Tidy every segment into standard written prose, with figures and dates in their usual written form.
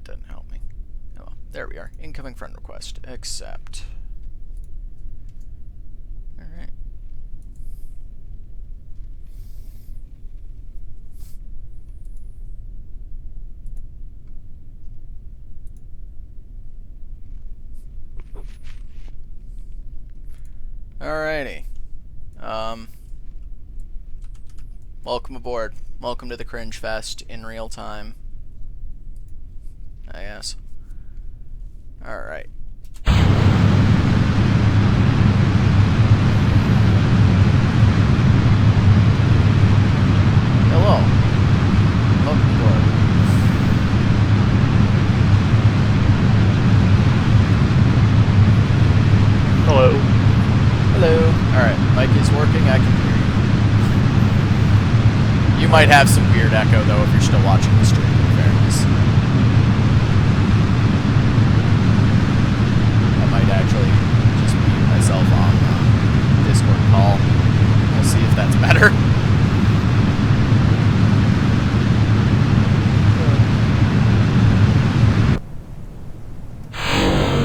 that didn't help me. Oh, well, there we are. Incoming friend request. Accept. Alright. Alrighty. Welcome aboard. Welcome to the Cringe Fest in real time. I guess. Alright. Hello. Welcome aboard. Hello. Hello. Alright, mic is working, I can hear you. You might have some weird echo, though, if you're still watching the stream, in fairness. I might actually just mute myself on Discord call. We'll see if that's better.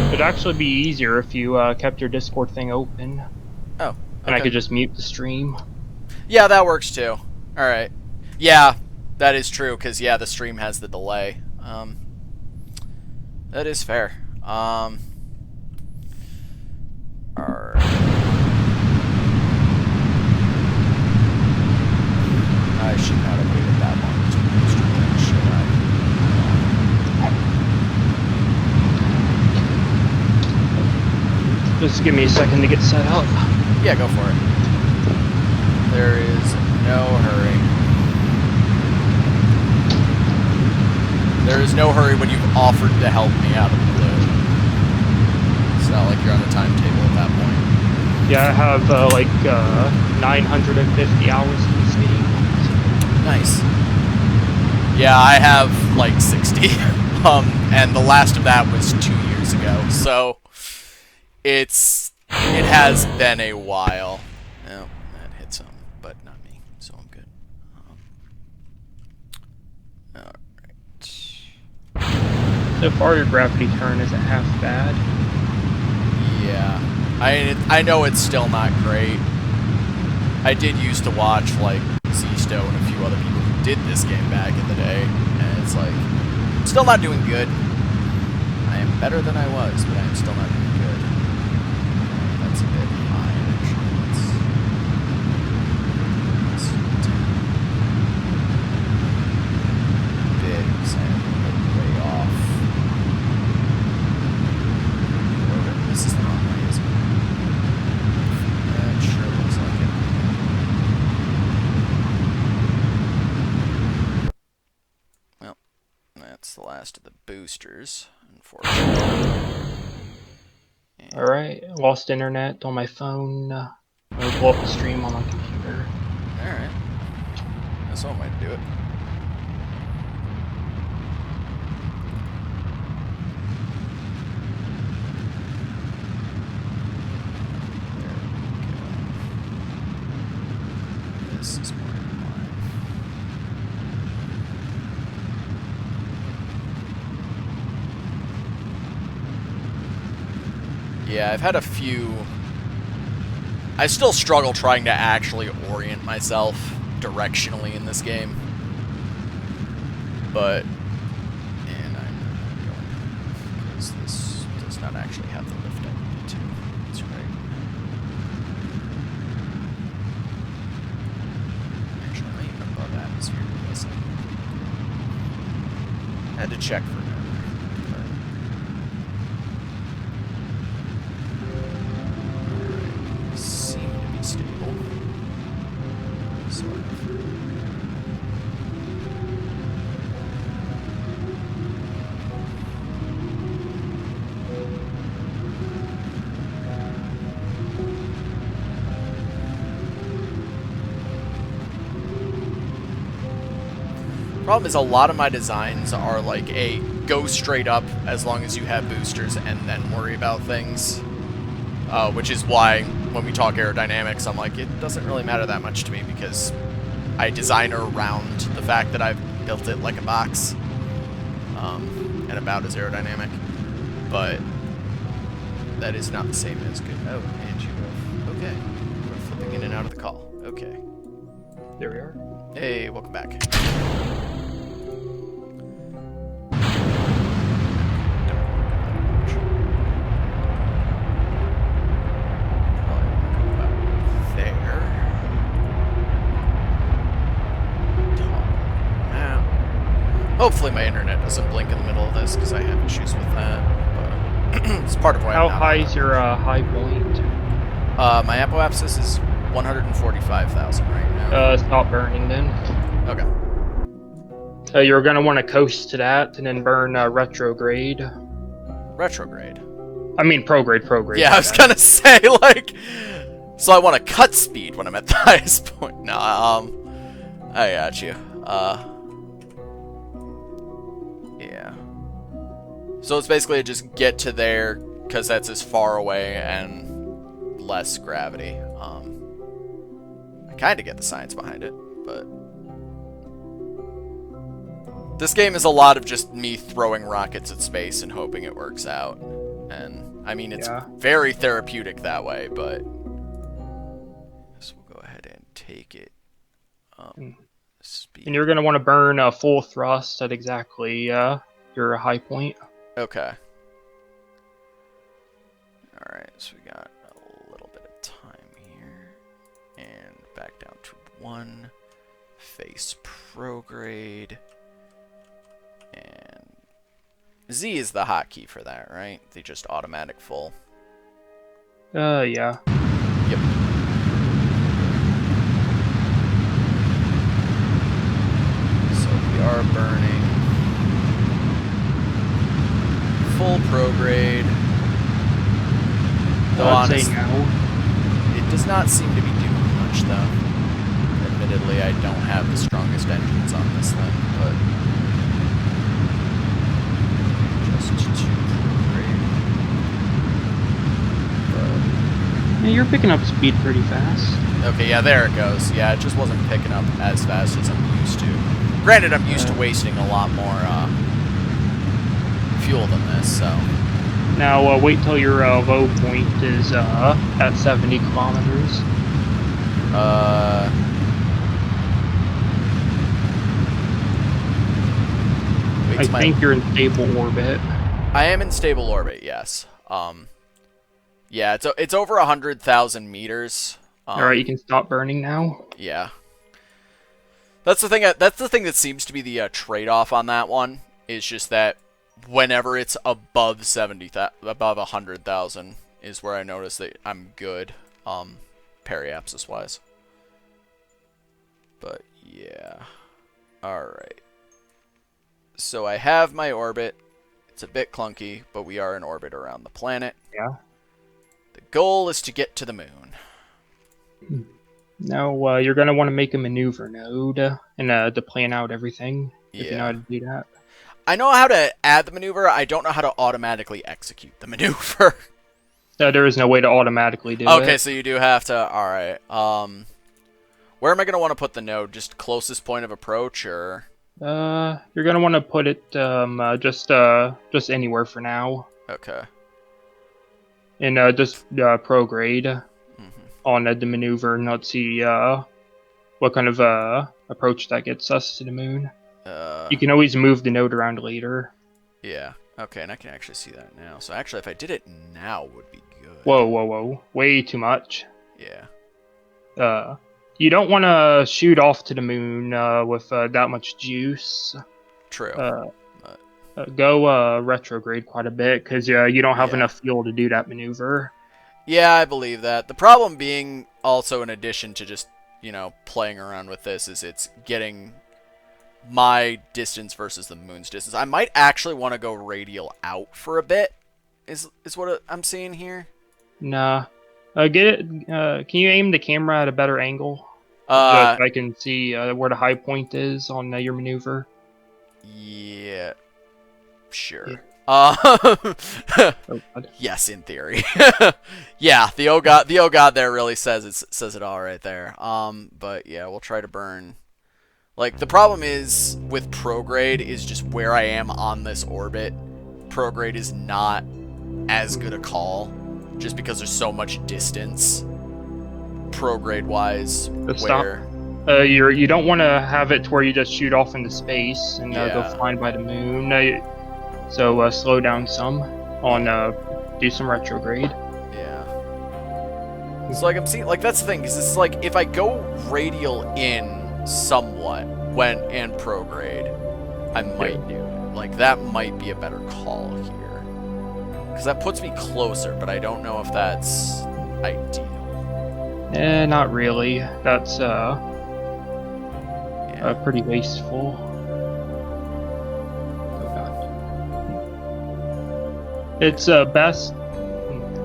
It'd actually be easier if you kept your Discord thing open. Oh, okay. And I could just mute the stream. Yeah, that works too. Alright. Yeah, that is true, because, yeah, the stream has the delay. That is fair. Alright. I should not have waited that long to do the stream, should I? Just give me a second to get set up. Yeah, go for it. There is no hurry. There is no hurry when you've offered to help me out of the blue. It's not like you're on a timetable at that point. Yeah, I have like 950 hours in this game. Nice. Yeah, I have like 60. And the last of that was 2 years ago. So it has been a while. Oh, that hit some, but not me, so I'm good. Alright. So far, your gravity turn isn't half bad. Yeah. I know it's still not great. I did used to watch, like, Z-Sto and a few other people who did this game back in the day, and it's like, still not doing good. I am better than I was, but I am still not doing good. That's a bit high, actually. Let's big, so I'm way off. This is the wrong way, isn't it? It sure looks like it. Well, that's the last of the boosters, unfortunately. Alright, lost internet on my phone. I'm gonna pull up the stream on my computer. Alright. That's one way to do it. There we go. This is more in line. Yeah, I've had a few... I still struggle trying to actually orient myself directionally in this game. But... And I'm not going... Because this does not actually have the lift I need it to. That's right. Actually, I'm even above atmosphere, I guess. I had to check for a minute. Seem to be stable. Sort of. Problem is, a lot of my designs are like a go straight up as long as you have boosters and then worry about things. Which is why when we talk aerodynamics, I'm like, it doesn't really matter that much to me because I design around the fact that I've built it like a box. and about as aerodynamic, but that is not the same as good. Oh, and you have, okay. We're flipping in and out of the call. Okay. There we are. Hey, welcome back. Hopefully my internet doesn't blink in the middle of this, because I have issues with that, but it's part of why How I'm not high is your high point? my apoapsis is 145,000 right now. Stop burning then. Okay. You're gonna want to coast to that and then burn retrograde. Retrograde? I mean prograde. Yeah, I was gonna say, like... So I want to cut speed when I'm at the highest point. No, I got you. Yeah. So it's basically just get to there, because that's as far away and less gravity. I kind of get the science behind it, but... This game is a lot of just me throwing rockets at space and hoping it works out. And, I mean, it's very therapeutic that way, but... So we'll go ahead and take it up. Speed. And you're going to want to burn full thrust at exactly your high point. Okay. Alright, so we got a little bit of time here. And back down to 1. Face prograde. And Z is the hotkey for that, right? The just automatic full. Yeah. Yep. So we are burning full prograde. Though honestly, it does not seem to be doing much, though. Admittedly, I don't have the strongest engines on this thing, but just to prograde. Yeah, you're picking up speed pretty fast. Okay, yeah, there it goes. Yeah, it just wasn't picking up as fast as I'm used to. Granted, I'm used to wasting a lot more fuel than this, so... Now, wait till your low point is at 70 kilometers. I think you're in stable orbit. I am in stable orbit, yes. Yeah, it's over 100,000 meters. Alright, you can stop burning now. Yeah. That's the thing that seems to be the trade-off on that one, is just that whenever it's above 100,000 is where I notice that I'm good, periapsis wise. But yeah. Alright. So I have my orbit. It's a bit clunky, but we are in orbit around the planet. Yeah. The goal is to get to the moon. Now, you're going to want to make a maneuver node and to plan out everything. If you know how to do that. I know how to add the maneuver. I don't know how to automatically execute the maneuver. There is no way to automatically do it. Okay, so you do have to... Alright. Where am I going to want to put the node? Just closest point of approach, or... You're going to want to put it just anywhere for now. Okay. And just prograde on the maneuver, and let's see what kind of approach that gets us to the moon. You can always move the node around later. Yeah. Okay, and I can actually see that now. So actually, if I did it now, would be good. Whoa. Way too much. Yeah. You don't want to shoot off to the moon with that much juice. True. Go retrograde quite a bit, because you don't have enough fuel to do that maneuver. Yeah, I believe that. The problem being also, in addition to just, you know, playing around with this, is it's getting my distance versus the moon's distance. I might actually want to go radial out for a bit, is what I'm seeing here. Nah. Can you aim the camera at a better angle? So I can see where the high point is on your maneuver. Yeah. Sure. Yeah. Yes, in theory. Yeah, the oh god there really says it all right there. But yeah, we'll try to burn Like, the problem is with prograde is just where I am on this orbit. Prograde is not as good a call, just because there's so much distance. Prograde-wise, where... You don't want to have it to where you just shoot off into space and go flying by the moon. So slow down some on do some retrograde. Yeah. So like I'm seeing, like that's the thing, because it's like if I go radial in somewhat and prograde, I might do it. Like that might be a better call here, because that puts me closer, but I don't know if that's ideal. Not really. That's pretty wasteful. Oh god. It's best.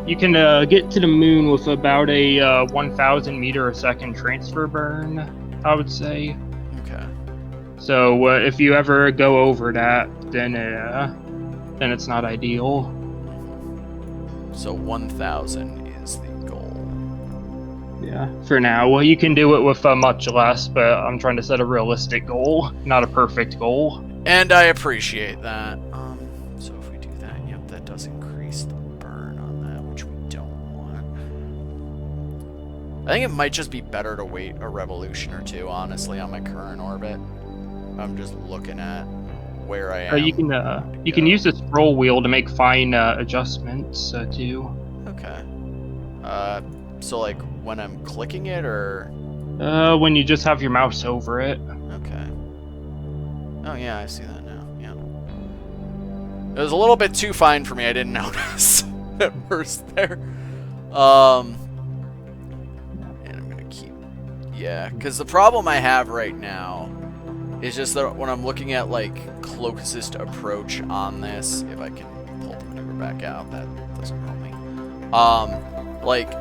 You can get to the moon with about a 1,000 meter a second transfer burn, I would say. Okay. So if you ever go over that, then it's not ideal. So 1,000 is the goal. Yeah, for now. Well, you can do it with much less, but I'm trying to set a realistic goal, not a perfect goal. And I appreciate that. So if we do that, yep, that does increase the burn on that, which we don't want. I think it might just be better to wait a revolution or two, honestly, on my current orbit. I'm just looking at where I am. You can use the scroll wheel to make fine adjustments too. Okay. So like when I'm clicking it, or when you just have your mouse over it. Okay. Oh yeah, I see that now. Yeah. It was a little bit too fine for me. I didn't notice at first there. And I'm gonna keep. Yeah, because the problem I have right now is just that when I'm looking at like closest approach on this, if I can pull the maneuver back out, that doesn't help me. Like,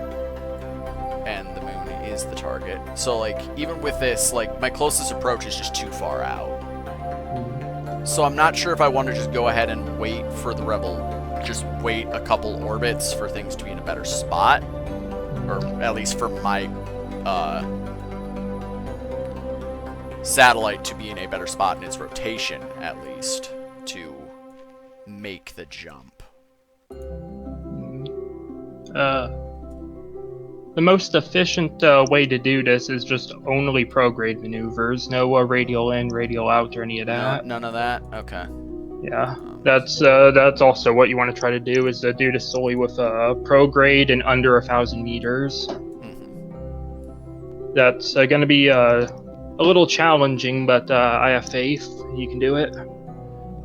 and the moon is the target. So like even with this, like my closest approach is just too far out. So I'm not sure if I want to just go ahead and wait for the just wait a couple orbits for things to be in a better spot, or at least for my satellite to be in a better spot in its rotation, at least, to make the jump. The most efficient way to do this is just only prograde maneuvers, no radial in, radial out, or any of that. No, none of that? Okay. Yeah, that's also what you want to try to do, is to do this solely with prograde and under 1,000 meters. Mm-hmm. That's going to be a little challenging, but I have faith you can do it.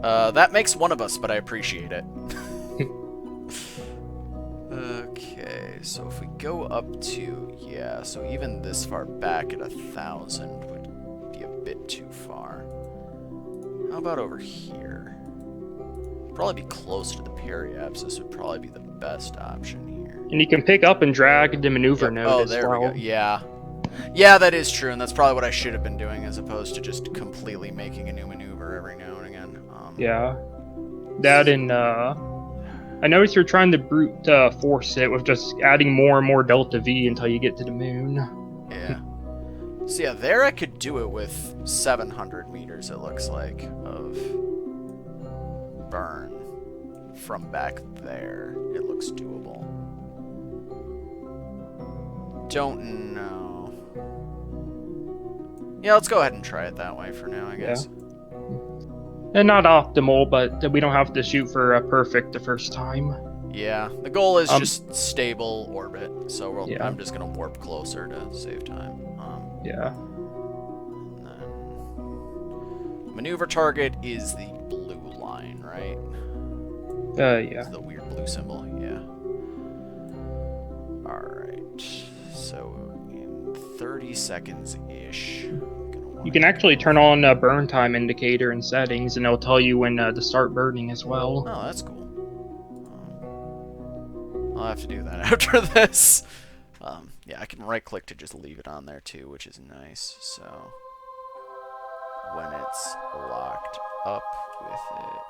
That makes one of us, but I appreciate it. Okay, so if we go up to, yeah, so even this far back at 1,000 would be a bit too far. How about over here? Probably be closer to the periapsis would probably be the best option here. And you can pick up and drag the maneuver node as there well. we go. Yeah. Yeah, that is true, and that's probably what I should have been doing, as opposed to just completely making a new maneuver every now and again. Yeah. That and, I noticed you're trying to brute force it with just adding more and more delta V until you get to the moon. Yeah. So yeah, there I could do it with 700 meters, it looks like, of burn from back there. It looks doable. Don't know. Yeah, let's go ahead and try it that way for now, I guess. Yeah. And not optimal, but we don't have to shoot for perfect the first time. Yeah, the goal is just stable orbit, so I'm just gonna warp closer to save time. Yeah. And then maneuver target is the blue line, right? Yeah. It's the weird blue symbol, yeah. Alright, so in 30 seconds-ish. You can actually turn on a burn time indicator in settings, and it'll tell you when to start burning as well. Oh, that's cool. I'll have to do that after this. Yeah, I can right-click to just leave it on there too, which is nice. So when it's locked up with it,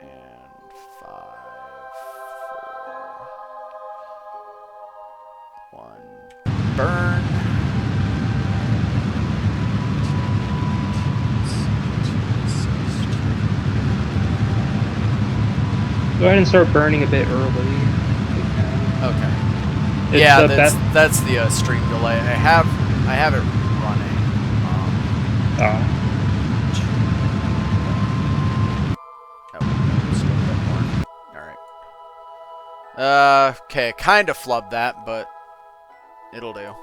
and 5, 4, 1, burn. Go ahead and start burning a bit early. Okay. It's yeah, best. that's the stream delay. I have it running. Just a little bit more. All right. Okay, kind of flubbed that, but it'll do.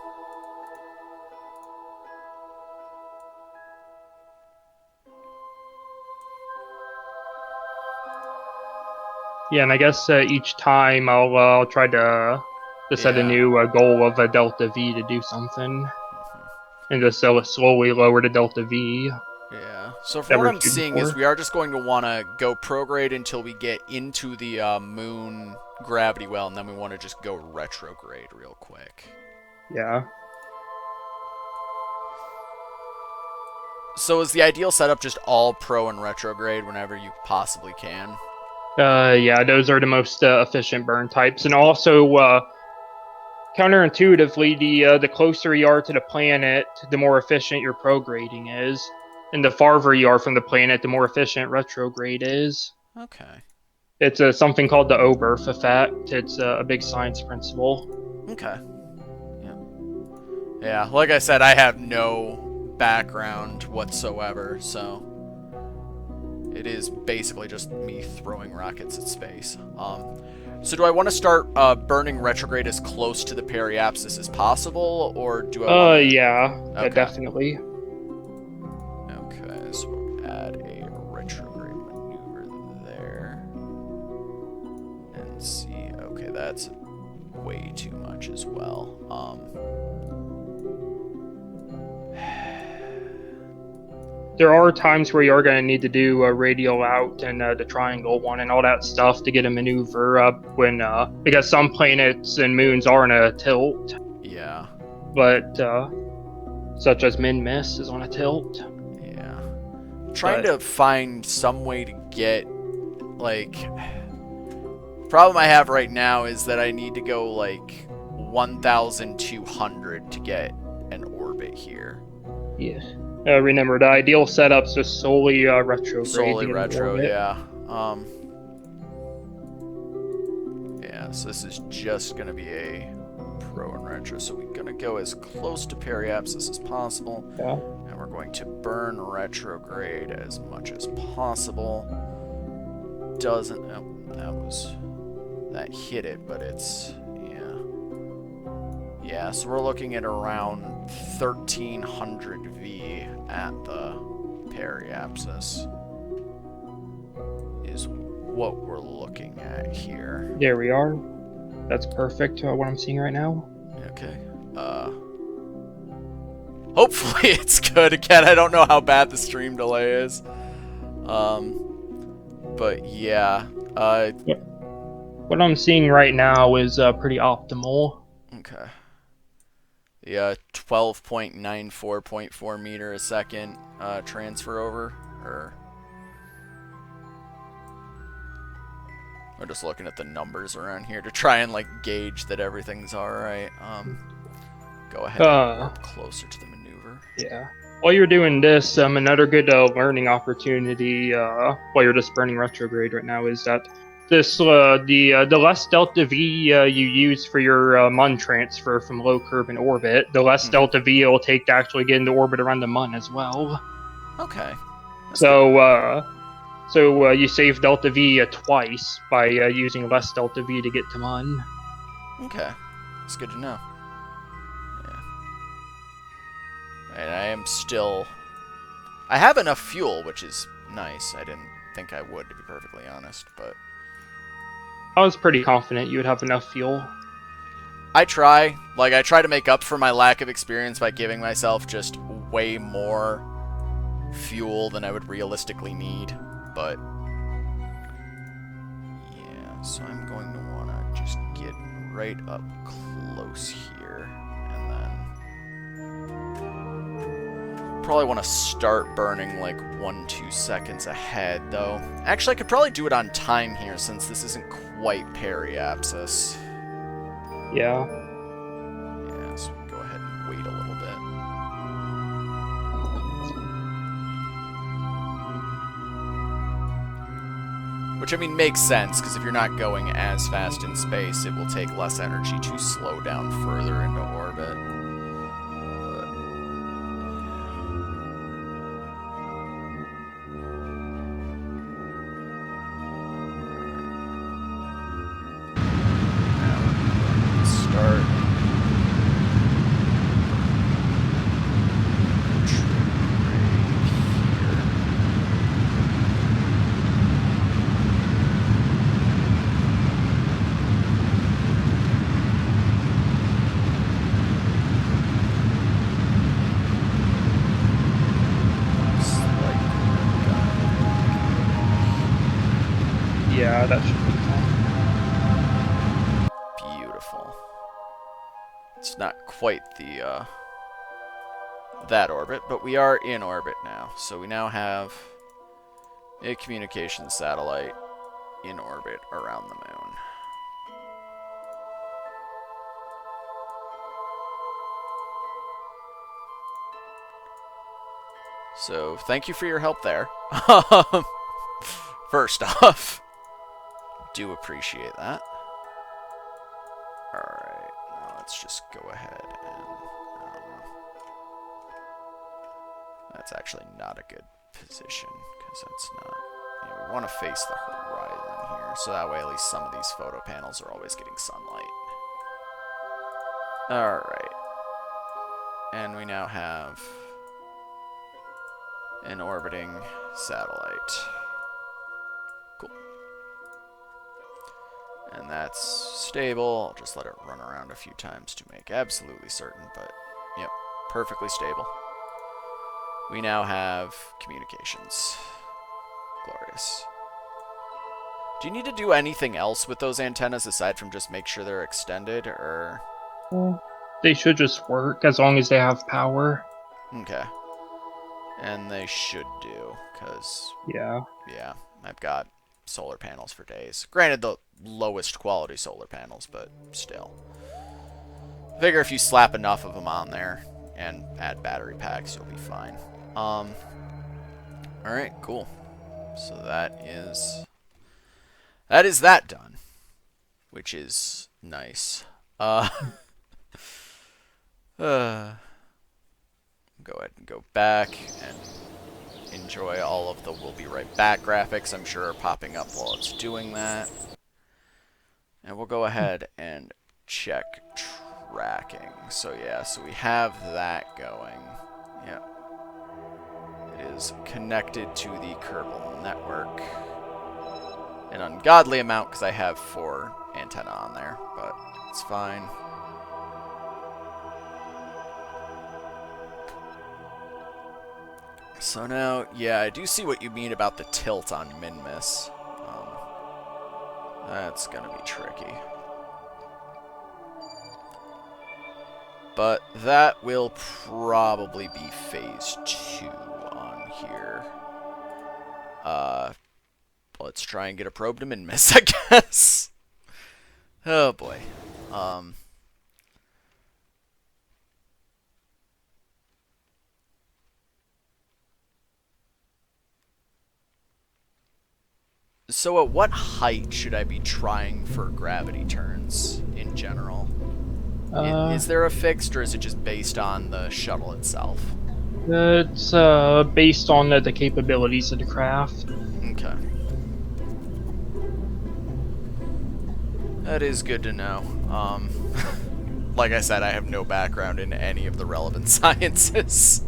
Yeah, and I guess each time I'll try to set a new goal of a delta V to do something, and just slowly lower the delta V. Yeah. So from what I'm seeing is we are just going to want to go prograde until we get into the moon gravity well, and then we want to just go retrograde real quick. Yeah. So is the ideal setup just all pro and retrograde whenever you possibly can? Yeah, those are the most efficient burn types, and also counterintuitively, the closer you are to the planet, the more efficient your prograding is, and the farther you are from the planet, the more efficient retrograde is. Okay. It's something called the Oberth effect. It's a big science principle. Okay. Yeah, like I said, I have no background whatsoever, so it is basically just me throwing rockets at space. So do I want to start burning retrograde as close to the periapsis as possible, or do I want to... Yeah, definitely. Okay, so we'll add a retrograde maneuver there. And see, okay, that's way too much as well. There are times where you're going to need to do a radial out and the triangle one and all that stuff to get a maneuver up when because some planets and moons are in a tilt. Yeah. But such as Min-Miss is on a tilt. Yeah. Trying to find some way to get, like... Problem I have right now is that I need to go, like, 1,200 to get an orbit here. Yeah. Remember, the ideal setup's just solely retrograde. Solely retro, yeah. Yeah, so this is just going to be a pro and retro, so we're going to go as close to periapsis as possible. Yeah. And we're going to burn retrograde as much as possible. Doesn't... Oh, that hit it, but it's... Yeah, so we're looking at around 1,300 V at the periapsis is what we're looking at here. There we are. That's perfect, what I'm seeing right now. Okay. Hopefully it's good. Again, I don't know how bad the stream delay is. But yeah. What I'm seeing right now is pretty optimal. Okay. The 12.94.4 meter a second transfer over, or we're just looking at the numbers around here to try and like gauge that everything's all right. Go ahead and warp closer to the maneuver. Yeah. While you're doing this, another good learning opportunity while you're just burning retrograde right now is that this the less delta V you use for your Mun transfer from low curve and orbit, the less delta V it'll take to actually get into orbit around the Mun as well. Okay. So you save delta V twice by using less delta V to get to Mun. Okay, it's good to know. Yeah. And I am still... I have enough fuel, which is nice. I didn't think I would, to be perfectly honest, but... I was pretty confident you would have enough fuel. I try. Like, I try to make up for my lack of experience by giving myself just way more fuel than I would realistically need. But, yeah, so I'm going to want to just get right up close here. And then probably want to start burning like 1-2 seconds ahead, though. Actually, I could probably do it on time here since this isn't quite periapsis. Yeah. Yeah, so go ahead and wait a little bit. Which, I mean, makes sense, because if you're not going as fast in space, it will take less energy to slow down further into orbit. Yeah, that should be fine. Beautiful. It's not quite the, that orbit, but we are in orbit now. So we now have a communications satellite in orbit around the moon. So, thank you for your help there. First off, do appreciate that. Alright, now let's just go ahead and... that's actually not a good position, because that's not... Yeah, we want to face the horizon here, so that way at least some of these photo panels are always getting sunlight. Alright. And we now have an orbiting satellite. Cool. And that's stable. I'll just let it run around a few times to make absolutely certain, but yep, perfectly stable. We now have communications. Glorious. Do you need to do anything else with those antennas aside from just make sure they're extended, or...? They should just work as long as they have power. Okay. And they should do, because... Yeah, I've got solar panels for days. Granted, the lowest quality solar panels, but still. I figure if you slap enough of them on there and add battery packs, you'll be fine. Alright, cool. So that is that done. Which is nice. Go ahead and go back and enjoy all of the "we'll be right back" graphics I'm sure are popping up while it's doing that. And we'll go ahead and check tracking. So yeah, so we have that going. Yep. It is connected to the Kerbal network. An ungodly amount because I have 4 antenna on there, but it's fine. So now, yeah, I do see what you mean about the tilt on min-miss. That's gonna be tricky. But that will probably be phase 2 on here. Let's try and get a probe to min-miss, I guess. Oh boy. So at what height should I be trying for gravity turns in general? Is there a fixed, or is it just based on the shuttle itself? It's based on the capabilities of the craft. Okay. That is good to know. Like I said, I have no background in any of the relevant sciences.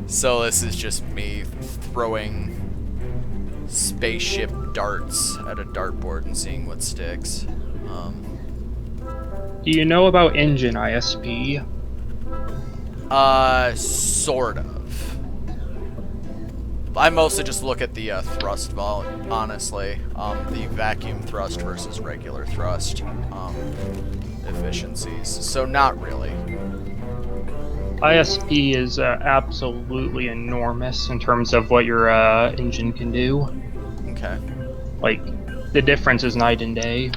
So this is just me throwing spaceship darts at a dartboard and seeing what sticks. Do you know about engine ISP? Sort of. I mostly just look at the thrust volume, honestly. The vacuum thrust versus regular thrust efficiencies. So not really. ISP is absolutely enormous in terms of what your engine can do. Okay. Like, the difference is night and day.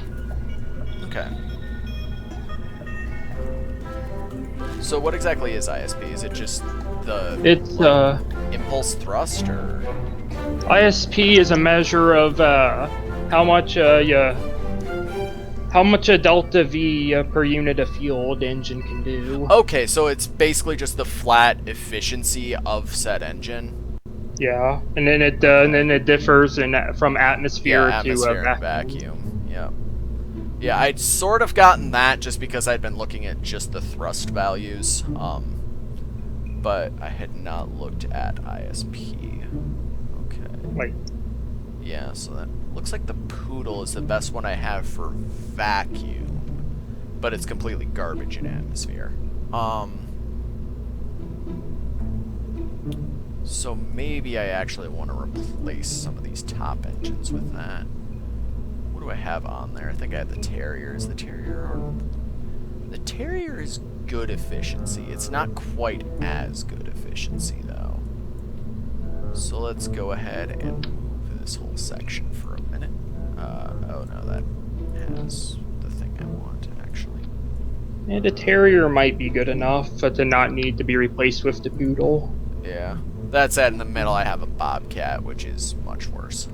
Okay. So what exactly is ISP? Is it just the... It's like, impulse thrust, or...? ISP is a measure of how much a delta V per unit of fuel the engine can do. Okay, so it's basically just the flat efficiency of said engine. Yeah, and then it differs from atmosphere atmosphere to and vacuum. Yep. Yeah, I'd sort of gotten that just because I'd been looking at just the thrust values, but I had not looked at ISP. Okay. Like, yeah, so that looks like the Poodle is the best one I have for vacuum, but it's completely garbage in atmosphere. So maybe I actually want to replace some of these top engines with that. What do I have on there? I think I had the Terriers. The Terrier is good efficiency. It's not quite as good efficiency, though. So let's go ahead and move this whole section for a minute. Oh no, that has the thing I want, actually. yeah, the Terrier might be good enough to not need to be replaced with the Poodle. Yeah. That's that in the middle. I have a Bobcat, which is much worse.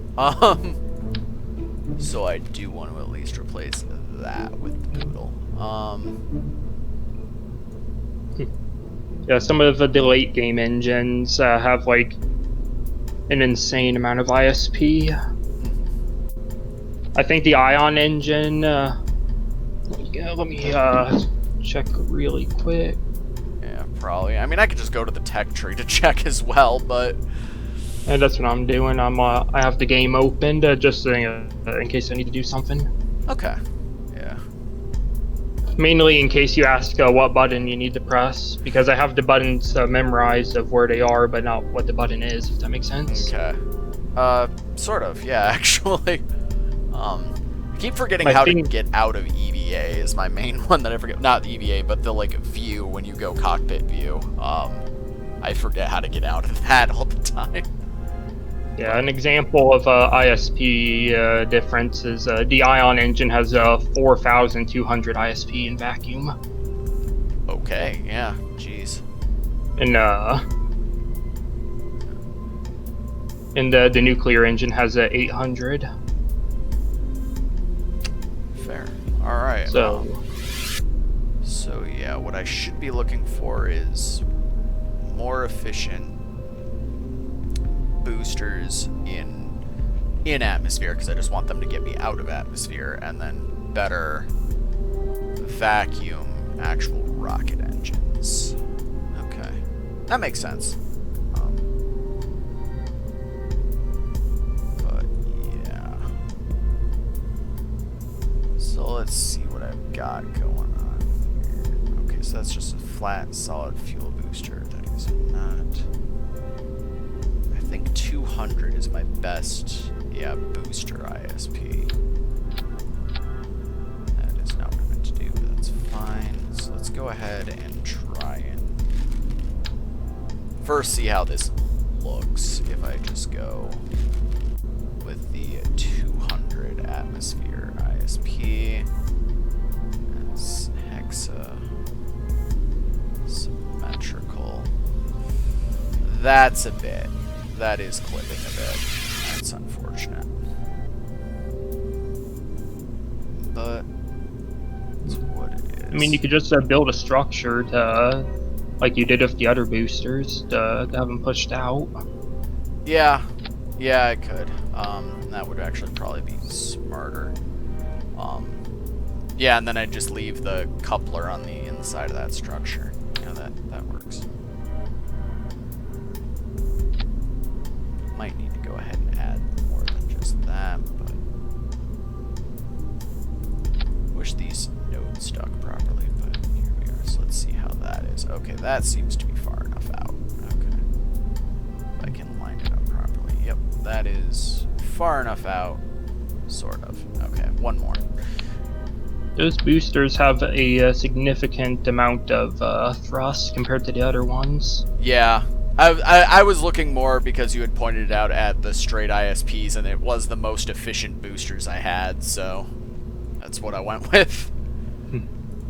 So I do want to at least replace that with the Poodle. Yeah, some of the late game engines have like an insane amount of ISP. I think the Ion engine. Let me check really quick. Yeah, probably. I mean, I could just go to the tech tree to check as well, but And that's what I'm doing. I have the game opened just in case I need to do something. okay. Yeah. Mainly in case you ask what button you need to press, because I have the buttons memorized of where they are, but not what the button is. If that makes sense. Okay. Sort of. Yeah, actually. I keep forgetting My how thing- to get out of EVA is my main one that I forget. Not EVA, but the like view when you go cockpit view. I forget how to get out of that all the time. Yeah, an example of ISP difference is the Ion engine has 4,200 ISP in vacuum, Okay. Yeah. Jeez. and the nuclear engine has 800. Fair. All right. So. So yeah, what I should be looking for is more efficient boosters in atmosphere, because I just want them to get me out of atmosphere, and then better vacuum actual rocket engines. Okay, that makes sense. But yeah, so let's see what I've got going on here. Okay, so that's just a flat solid fuel booster. That is not. I think 200 is my best, booster ISP. That is not what I meant to do, but that's fine. So let's go ahead and try and first see how this looks if I just go with the 200 atmosphere ISP. That's hexa symmetrical. That's a bit. That is clipping a bit. That's unfortunate. But it's what it is. I mean, you could just build a structure to, like you did with the other boosters, to have them pushed out. Yeah, I could. That would actually probably be smarter. Yeah, and then I'd just leave the coupler on the inside of that structure. Yeah, that works. Might need to go ahead and add more than just that, but wish these nodes stuck properly, but here we are. So let's see how that is. Okay, that seems to be far enough out. Okay. If I can line it up properly. Yep, that is far enough out. Sort of. Okay, one more. Those boosters have a significant amount of thrust compared to the other ones. Yeah. I was looking more because you had pointed it out at the straight ISPs, and it was the most efficient boosters I had, so that's what I went with.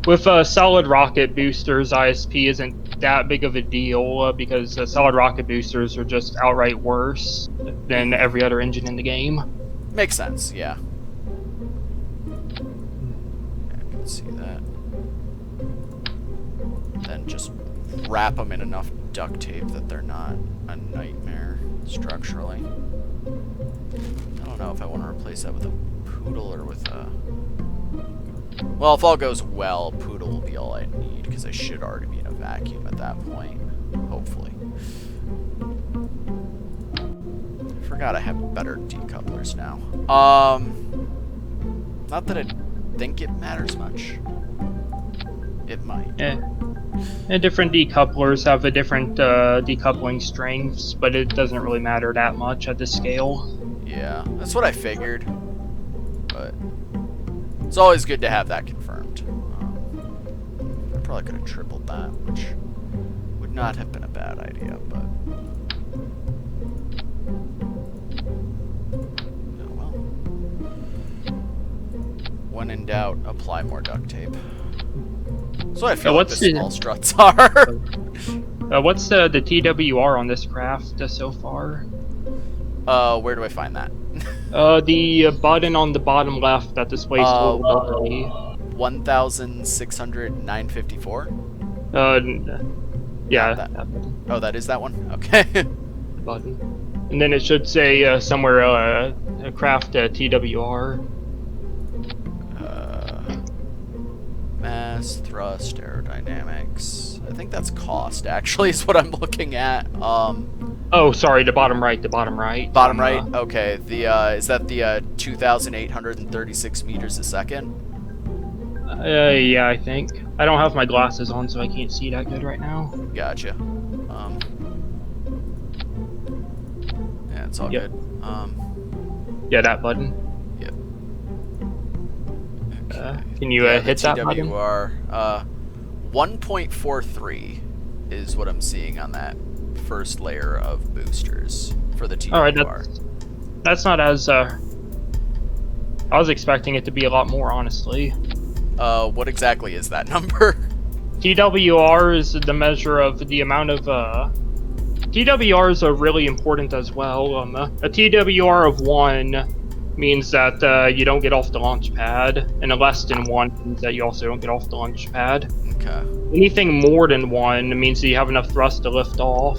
With solid rocket boosters, ISP isn't that big of a deal because solid rocket boosters are just outright worse than every other engine in the game. Makes sense, yeah. I can see that. Then just wrap them in enough duct tape that they're not a nightmare structurally. I don't know if I want to replace that with a poodle or with a... Well, if all goes well, poodle will be all I need, because I should already be in a vacuum at that point. Hopefully. I forgot I have better decouplers now. Not that I think it matters much. It might. Yeah. And different decouplers have a different decoupling strengths, but it doesn't really matter that much at this scale. Yeah, that's what I figured. But it's always good to have that confirmed. I probably could have tripled that, which would not have been a bad idea, but... Oh well. When in doubt, apply more duct tape. So I feel like the small struts are. What's the TWR on this craft so far? Where do I find that? The button on the bottom left that displays total ability. 1,609.54? Yeah. That button. Oh, that is that one? Okay. Button. And then it should say somewhere craft TWR. Mass, thrust, aerodynamics. I think that's cost, actually, is what I'm looking at. Oh, sorry, the bottom right, Bottom right? Okay. Is that the 2,836 meters a second? Yeah, I think. I don't have my glasses on, so I can't see that good right now. Gotcha. Yeah, it's all good. Yeah, that button. Yep. Can you hit that button? TWR, 1.43 is what I'm seeing on that first layer of boosters for the TWR. Alright, that's not as... I was expecting it to be a lot more, honestly. What exactly is that number? TWR is the measure of the amount of... TWRs are really important as well. A TWR of 1 means that you don't get off the launch pad, and a less than 1 means that you also don't get off the launch pad. Okay. Anything more than 1 means that you have enough thrust to lift off.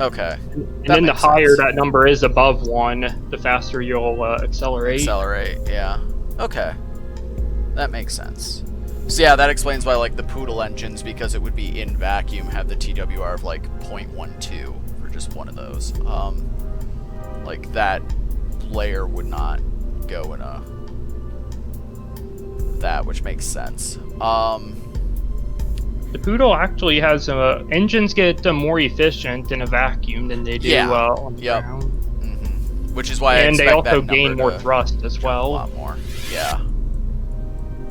Okay. And then the higher that number is above 1, the faster you'll accelerate. Accelerate, yeah. Okay. That makes sense. So yeah, that explains why, like, the Poodle engines, because it would be in vacuum, have the TWR of, like, 0.12 for just one of those. Like, that layer would not go in a... that, which makes sense. The Poodle actually has engines get more efficient in a vacuum than they do on the ground. Mm-hmm. Which is why I expect they also gain more thrust as well. A lot more. Yeah.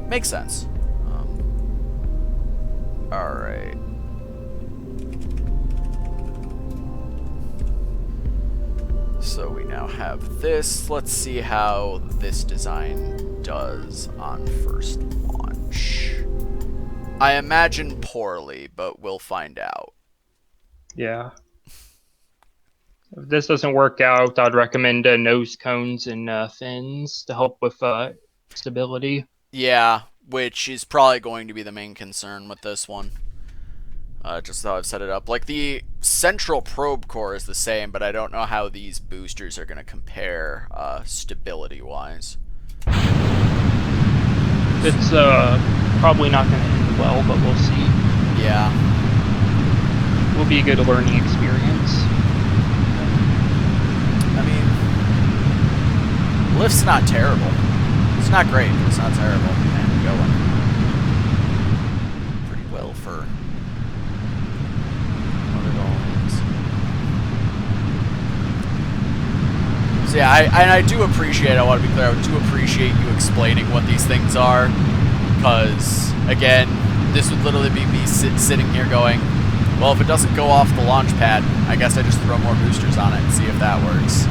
Makes sense. All right. So we now have this. Let's see how this design does on first launch. I imagine poorly, but we'll find out. Yeah. If this doesn't work out, I'd recommend nose cones and fins to help with stability. Yeah, which is probably going to be the main concern with this one. Just how I've set it up. Like, the central probe core is the same, but I don't know how these boosters are going to compare stability-wise. It's probably not going to end well, but we'll see. Yeah. Will be a good learning experience. I mean, lift's not terrible. It's not great, but it's not terrible. And going pretty well for what it all is. So yeah, I do appreciate, I want to be clear, I do appreciate you explaining what these things are. Because, again, this would literally be me sitting here going, well, if it doesn't go off the launch pad, I guess I just throw more boosters on it and see if that works.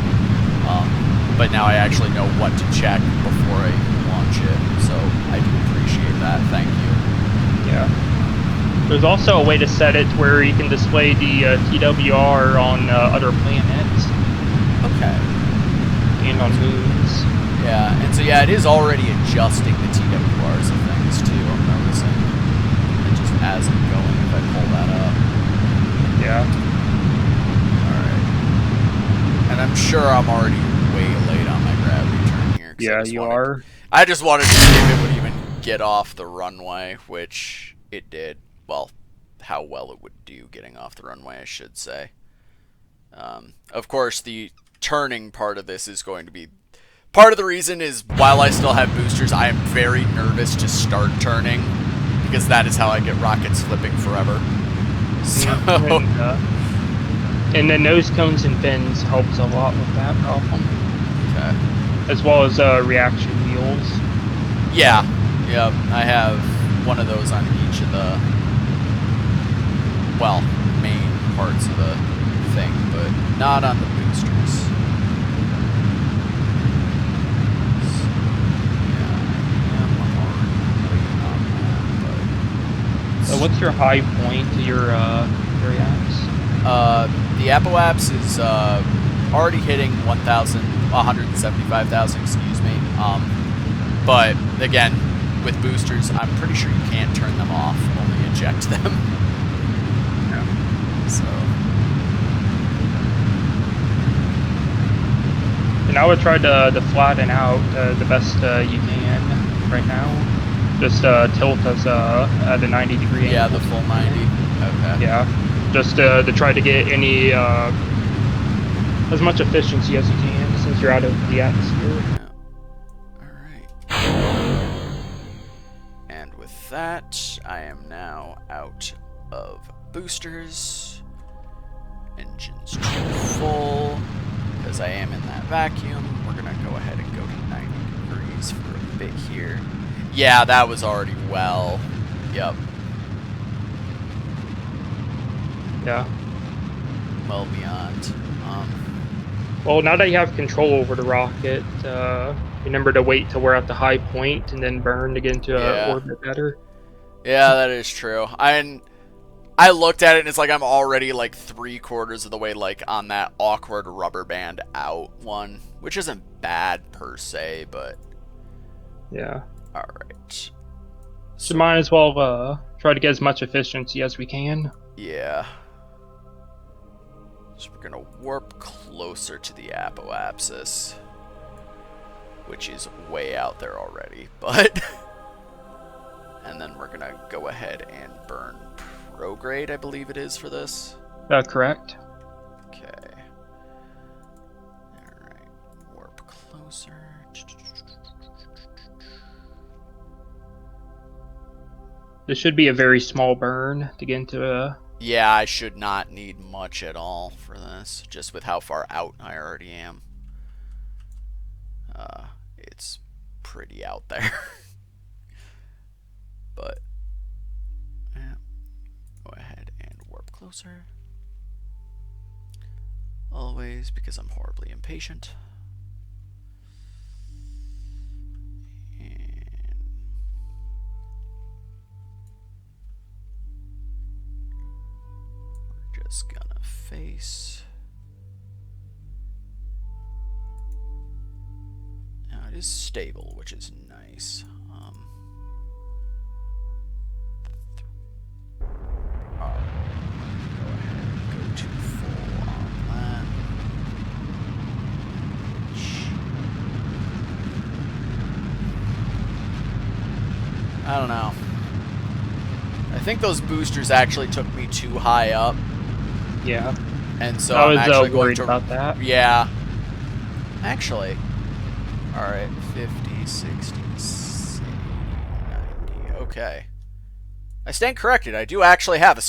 But now I actually know what to check before I launch it, so I do appreciate that. Thank you. Yeah. There's also a way to set it where you can display the TWR on other planets. Okay. And on moons. Yeah, and so yeah, it is already adjusting the TWRs of things too, I'm noticing. It just as I'm going, if I pull that up. Yeah. Alright. And I'm sure I'm already way late on my gravity turn here. Yeah, you are. I just wanted to see if it would even get off the runway, which it did. Well, how well it would do getting off the runway, I should say. Of course, the turning part of this is going to be... Part of the reason is, while I still have boosters, I am very nervous to start turning, because that is how I get rockets flipping forever. So... And the nose cones and fins helps a lot with that problem. Okay. As well as reaction wheels. Yeah. Yep. I have one of those on each of the, well, main parts of the thing, but not on the boosters. So, yeah, I am already on that, but... So what's your high point to your apps? The Apoaps is already hitting 175,000, excuse me. But again, with boosters, I'm pretty sure you can't turn them off, only eject them. Yeah. So. And I would try to flatten out the best you can right now. Just tilt us at a 90-degree angle. Yeah, the full 90. Okay. Yeah. Just to try to get any as much efficiency as you can since you're out of the atmosphere. Yeah. Alright. And with that, I am now out of boosters. Engines to full. Because I am in that vacuum, we're going to go ahead and go to 90 degrees for a bit here. Yeah, that was already well. Yep. Yeah. Well beyond. Well, now that you have control over the rocket, remember to wait till we're at the high point and then burn to get into orbit better. Yeah, that is true. I looked at it and it's like I'm already like 3/4 of the way like on that awkward rubber band out one, which isn't bad per se, but yeah. All right. So might as well try to get as much efficiency as we can. Yeah. So we're gonna warp closer to the apoapsis, which is way out there already, but and then we're gonna go ahead and burn prograde, I believe it is for this. Correct. Okay. Alright. Warp closer. This should be a very small burn to get into a... Yeah, I should not need much at all for this, just with how far out I already am. It's pretty out there. But, yeah. Go ahead and warp closer. Always, because I'm horribly impatient. And we're just gonna face. Now it is stable, which is nice. Alright, go ahead and go to full on that. I don't know. I think those boosters actually took me too high up. Yeah. And so I was I'm actually worried going to... about that. Yeah. Actually. Alright, 50, 60, 70, 90. Okay. I stand corrected. I do actually have a...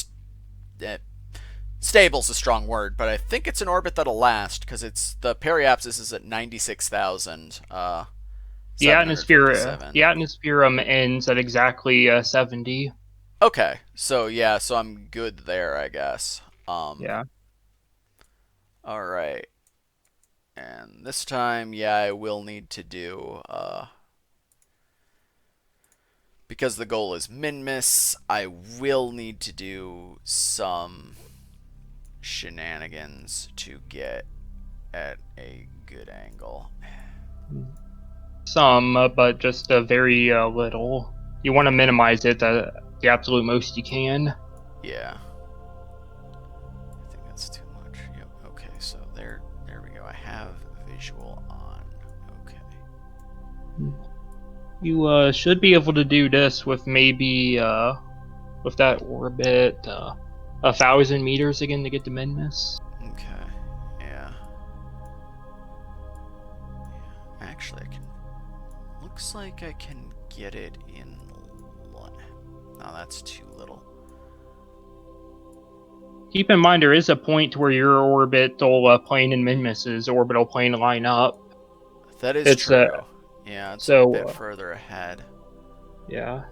stable's a strong word, but I think it's an orbit that'll last, because it's... The periapsis is at 96,000. The atmosphere ends at exactly 70. Okay, so yeah, so I'm good there, I guess. Yeah. All right, and this time, yeah, I will need to do because the goal is min-miss, I will need to do some shenanigans to get at a good angle. Some, but just very little. You want to minimize it the absolute most you can. Yeah. I think that's too much. Yep. Okay, so there we go. I have visual on. Okay. You should be able to do this with maybe with that orbit 1,000 meters again to get the min-miss. Okay. Yeah. Actually, I can. Looks like I can get it in. No, that's too little. Keep in mind there is a point where your orbital plane and min-miss's orbital plane line up. That is true. Yeah, it's a bit further ahead. Yeah.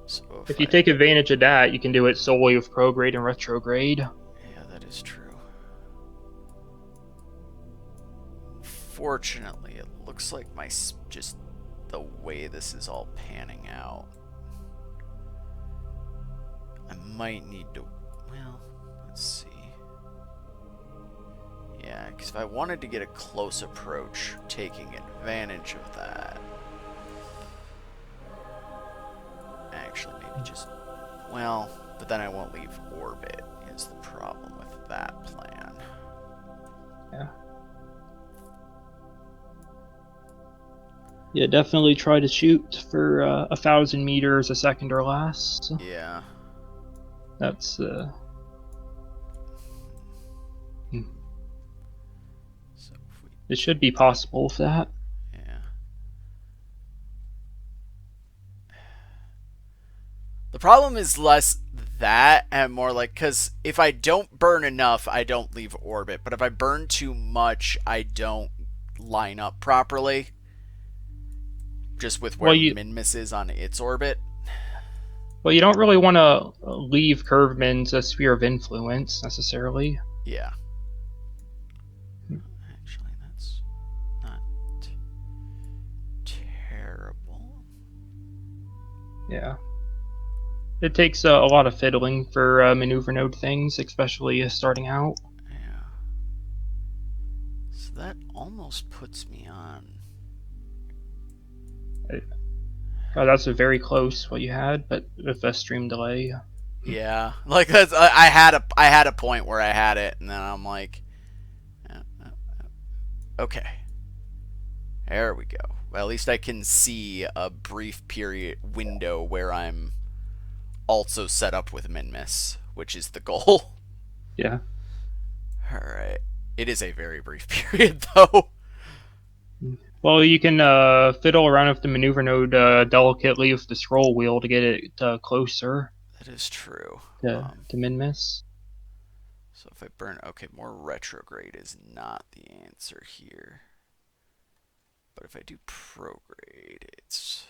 So if you take advantage of that, you can do it solely with prograde and retrograde. Yeah, that is true. Fortunately, it looks like just the way this is all panning out. I might need to. Well, let's see. Yeah, because if I wanted to get a close approach, taking advantage of that. Actually, maybe just. Well, but then I won't leave orbit, is the problem with that plan. Yeah. Yeah, definitely try to shoot for 1,000 meters a second or less. Yeah. That's So it should be possible with that. Yeah. The problem is less that and more like, because if I don't burn enough, I don't leave orbit. But if I burn too much, I don't line up properly. Just with where min-miss is on its orbit. Well, you don't really want to leave Curveman's a sphere of influence necessarily. Yeah. Actually, that's not terrible. Yeah. It takes a lot of fiddling for maneuver node things, especially starting out. Yeah. So that almost puts me on. Oh, that's a very close what you had, but with a stream delay. Yeah, like that's I had a point where I had it, and then I'm like, okay, there we go. Well, at least I can see a brief period window where I'm also set up with min-miss, which is the goal. Yeah. All right. It is a very brief period, though. Well, you can fiddle around with the maneuver node delicately with the scroll wheel to get it closer. That is true. To min-miss. So if I burn... Okay, more retrograde is not the answer here. But if I do prograde, it's...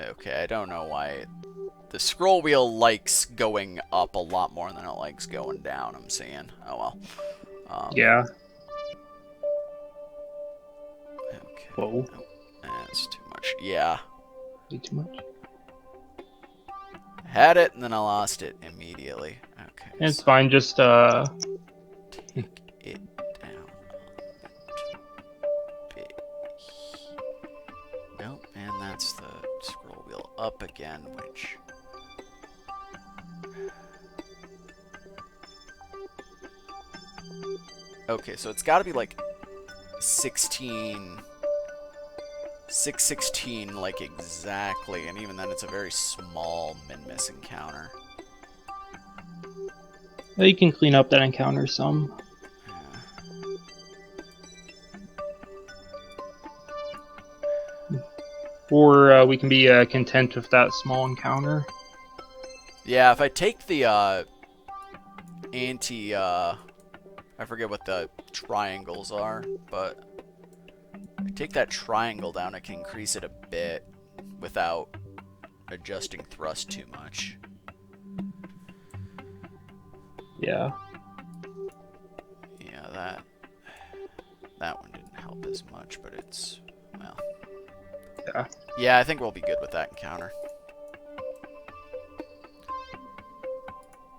Okay, I don't know why the scroll wheel likes going up a lot more than it likes going down, I'm seeing. Oh well. Yeah. Okay. Whoa. Nope. That's too much. Yeah. Way too much. Had it, and then I lost it immediately. Okay. It's fine, just take it down a bit. Nope, and that's the scroll wheel up again, which... Okay, so it's gotta be like 616, like exactly, and even then it's a very small min-miss encounter. Well, you can clean up that encounter some. Yeah. Or we can be content with that small encounter. Yeah, if I take the I forget what the triangles are, but if I take that triangle down, I can increase it a bit without adjusting thrust too much. Yeah. Yeah, that one didn't help as much, but it's, well. Yeah, I think we'll be good with that encounter.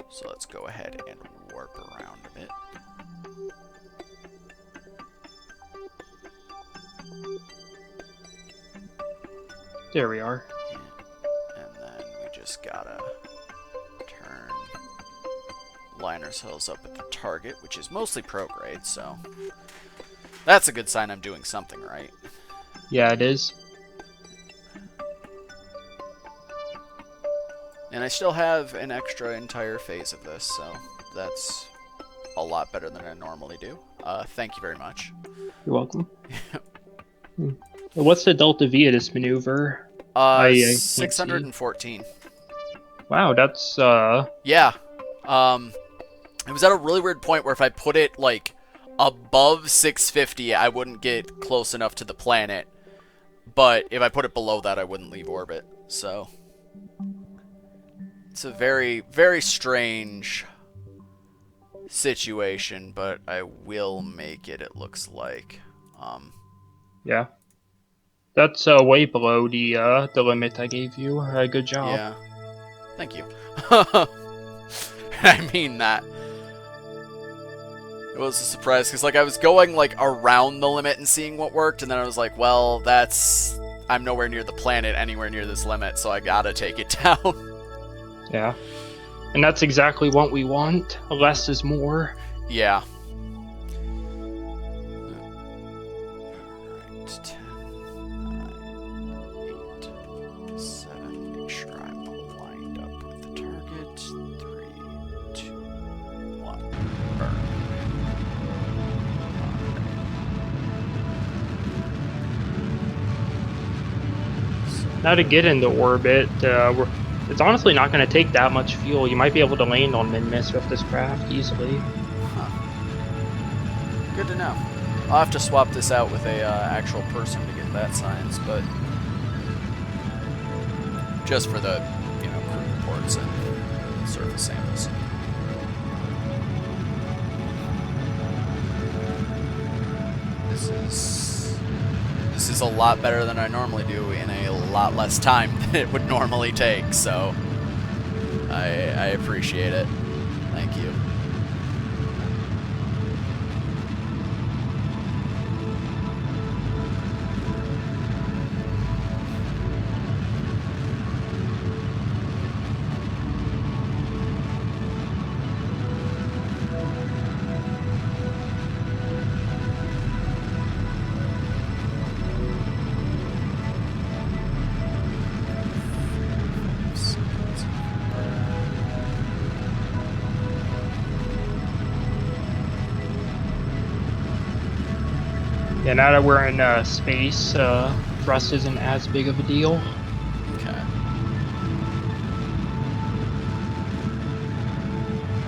So let's go ahead and warp around a bit. There we are. And then we just gotta turn, line ourselves up at the target, which is mostly prograde, so that's a good sign I'm doing something right. Yeah, it is. And I still have an extra entire phase of this, so that's a lot better than I normally do. Thank you very much. You're welcome. What's the delta V of this maneuver? 614. Wow, that's Yeah. It was at a really weird point where if I put it like above 650, I wouldn't get close enough to the planet. But if I put it below that, I wouldn't leave orbit. So it's a very, very strange situation, but I will make it, it looks like. Yeah. That's way below the limit I gave you. Good job. Yeah. Thank you. I mean that. It was a surprise, because like I was going like around the limit and seeing what worked, and then I was like, well, I'm nowhere near the planet anywhere near this limit, so I gotta take it down. Yeah. And that's exactly what we want. Less is more. Yeah. Now to get into orbit, it's honestly not going to take that much fuel. You might be able to land on mid-miss with this craft easily. Huh. Good to know. I'll have to swap this out with a actual person to get that science, but just for the, crew reports and surface samples. This is a lot better than I normally do in a lot less time than it would normally take, so I appreciate it. Thank you. Yeah, now that we're in space, thrust isn't as big of a deal. Okay.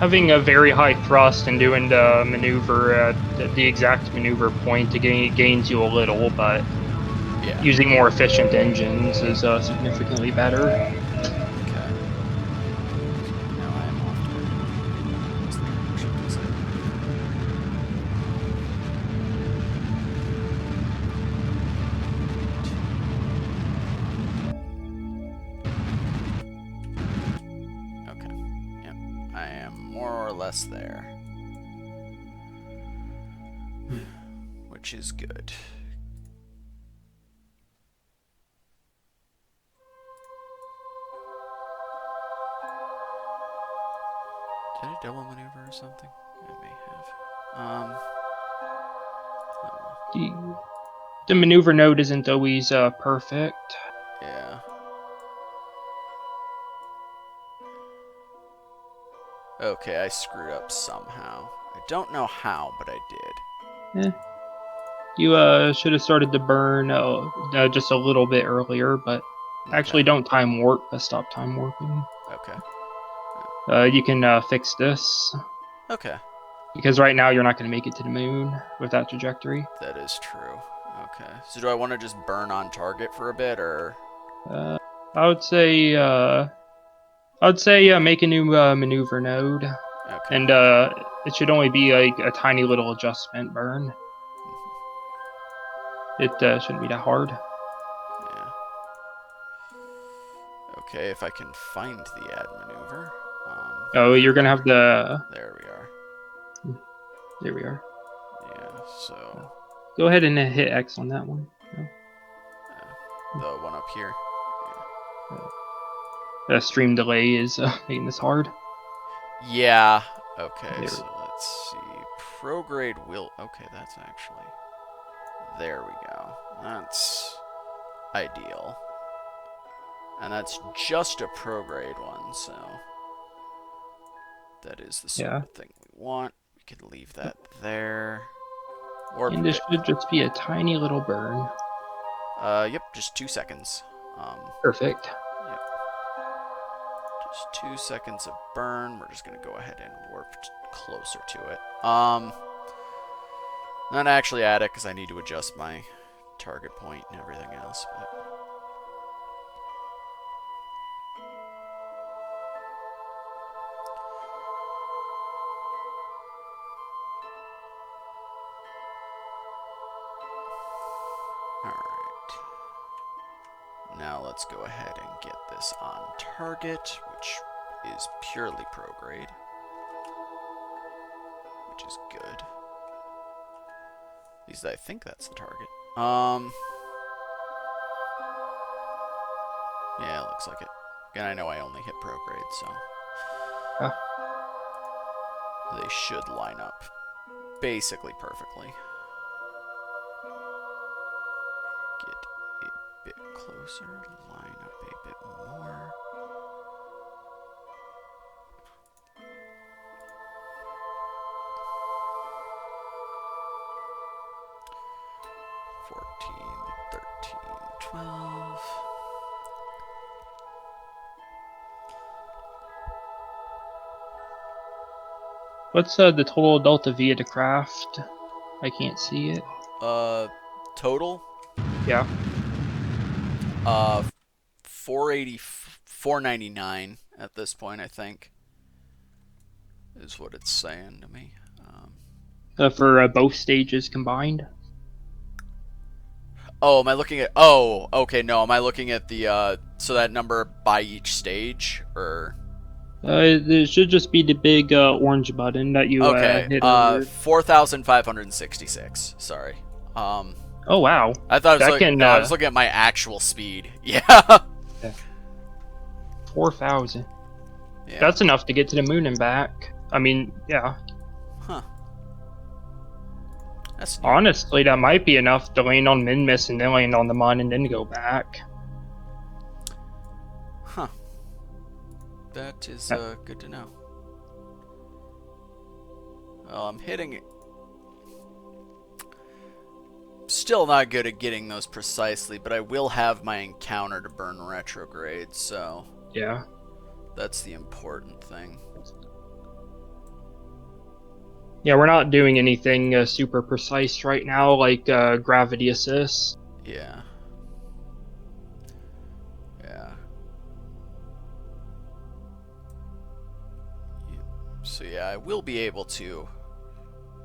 Having a very high thrust and doing the maneuver at the exact maneuver point to gains you a little, but yeah, using more efficient engines is significantly better. Okay. Now I am off Okay. Yep. I am more or less there. Which is good. Did I double maneuver or something? I may have. The maneuver node isn't always perfect. Yeah. Okay, I screwed up somehow. I don't know how, but I did. You should have started the burn just a little bit earlier, but actually don't time warp. Stop time warping. Okay. You can fix this. Okay. Because right now you're not going to make it to the moon with that trajectory. That is true. Okay. So do I want to just burn on target for a bit, or? I would say make a new maneuver node. Okay. And it should only be like a tiny little adjustment burn. It shouldn't be that hard. Yeah. Okay, if I can find the add maneuver. Oh, you're gonna have the. There we are. There we are. Yeah, so. Go ahead and hit X on that one. The one up here. The stream delay is making this hard. Yeah. Okay, so let's see. Prograde will. Okay, that's actually. There we go. That's ideal. And that's just a prograde one, so. That is the sort of thing we want. We can leave that there. And this should just be a tiny little burn. Yep, just 2 seconds. Perfect. Yep. Just 2 seconds of burn. We're just gonna go ahead and warp closer to it. Not actually add it because I need to adjust my target point and everything else, but. Now let's go ahead and get this on target, which is purely prograde, which is good. At least I think that's the target. Yeah, it looks like it. And I know I only hit prograde, so they should line up basically perfectly. Bit closer, line up a bit more. $14, $13, $12. What's the total delta via the craft? I can't see it. Total? Yeah. 480, 499 at this point, I think, is what it's saying to me. For both stages combined. Oh, am I looking at? Oh, okay. No, am I looking at the so that number by each stage, or? It should just be the big orange button that you hit. 4,566. Sorry. Oh wow. I thought I was looking at my actual speed. Yeah. 4,000. Yeah. That's enough to get to the moon and back. I mean, yeah. Huh. That's neat. Honestly, that might be enough to land on Minmus and then land on the Mon and then go back. Huh. That is good to know. Well, I'm hitting it. Still not good at getting those precisely, but I will have my encounter to burn retrograde, so yeah, that's the important thing. Yeah, we're not doing anything super precise right now, like gravity assist. Yeah. Yeah. So yeah, I will be able to.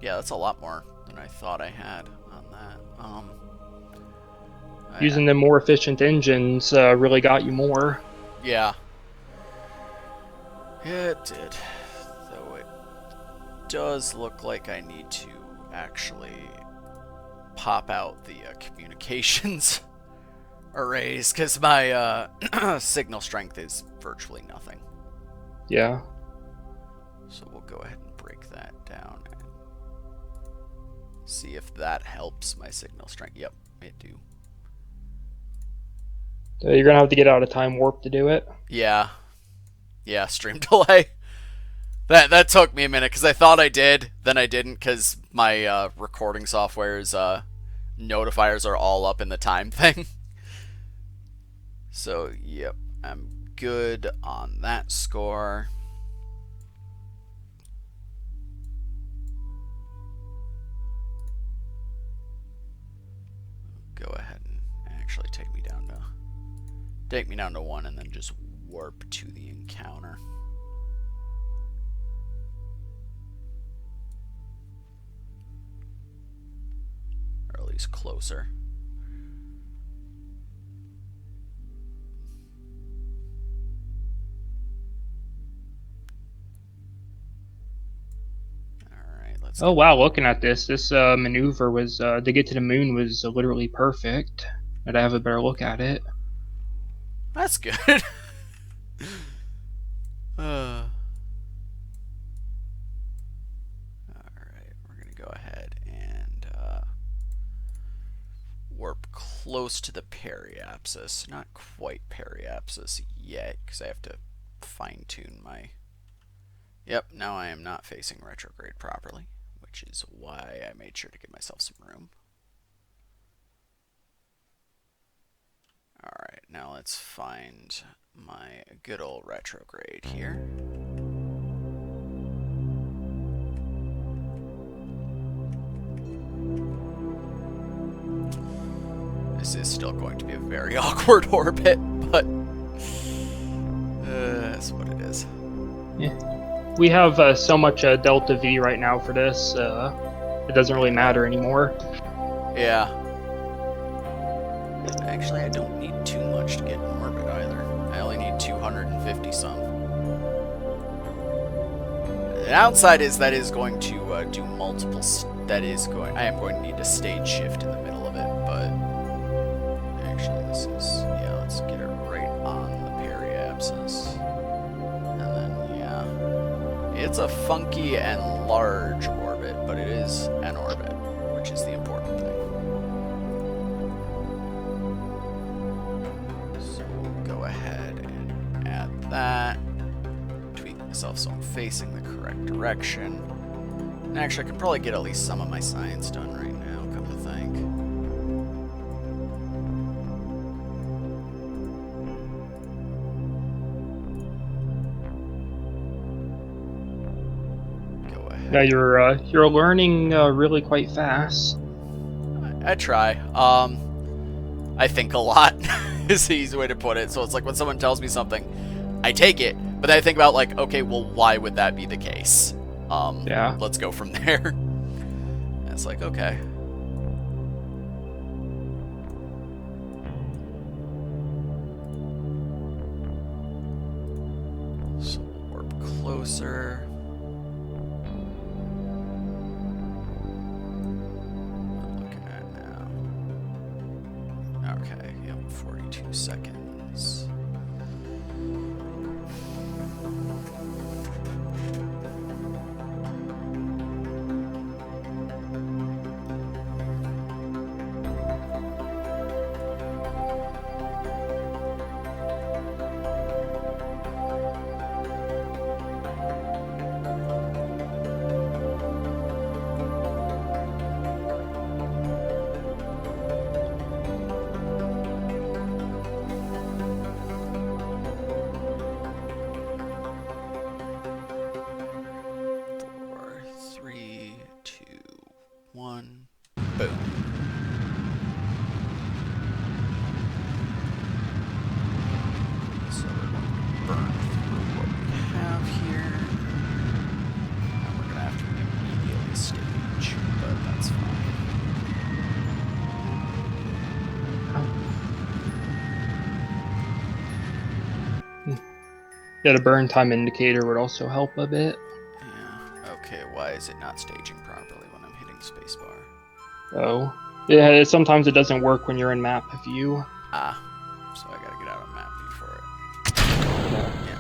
Yeah, that's a lot more than I thought I had on that. Using the more efficient engines really got you more. Yeah. Yeah, it did. Though it does look like I need to actually pop out the communications arrays, because my signal strength is virtually nothing. Yeah. So we'll go ahead and break that down and see if that helps my signal strength. Yep, it do. So you're gonna have to get out of time warp to do it. Yeah. Yeah, stream delay. That took me a minute because I thought I did, then I didn't because my recording software's notifiers are all up in the time thing. So, yep, I'm good on that score. Go ahead and actually take me down to 1 and then just warp to the encounter. Or at least closer. Oh wow, looking at this maneuver was to get to the moon was literally perfect. I'd have a better look at it. That's good. Alright, we're going to go ahead and warp close to the periapsis. Not quite periapsis yet, because I have to fine-tune my... Yep, now I am not facing retrograde properly, which is why I made sure to give myself some room. Alright, now let's find my good old retrograde here. This is still going to be a very awkward orbit, but that's what it is. Yeah. We have so much delta V right now for this, it doesn't really matter anymore. Yeah. Actually, I don't need too much to get in orbit either. I only need 250 some. The downside is that is going to do multiple... I am going to need a stage shift in the middle of it, but... Actually, this is... Yeah, let's get it right on the periapsis. And then, yeah. It's a funky and large orbit, but it is an orbit, which is the important thing. So we'll go ahead and add that. Tweak myself so I'm facing the correct direction. And actually, I could probably get at least some of my science done right now, come to think. Yeah, you're learning really quite fast. I try. I think a lot is the easy way to put it. So it's like when someone tells me something, I take it, but then I think about like, okay, well, why would that be the case? Yeah. Let's go from there. And it's like, okay. So we'll warp closer. Okay, yep, 42 seconds. One, boom. So we're going to burn through what we have here. And we're going to have to immediately stage, but that's fine. Yeah, the burn time indicator would also help a bit. Yeah, okay, why is it not staging properly when I'm hitting spacebar? Oh. Yeah, sometimes it doesn't work when you're in map view. Ah, so I gotta get out of map view for it. Yeah.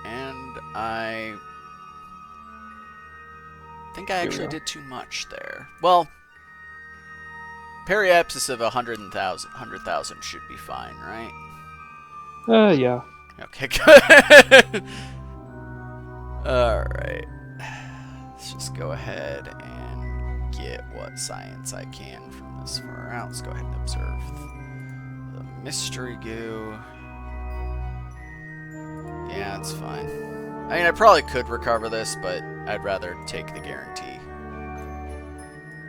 And I think I actually did too much there. Well, periapsis of 100,000 should be fine, right? Yeah. Okay, good. Alright. Let's just go ahead and get what science I can from this far out. Let's go ahead and observe the mystery goo. Yeah, it's fine. I mean, I probably could recover this, but I'd rather take the guarantee.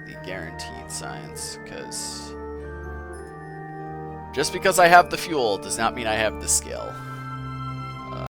The guaranteed science, because just because I have the fuel does not mean I have the skill.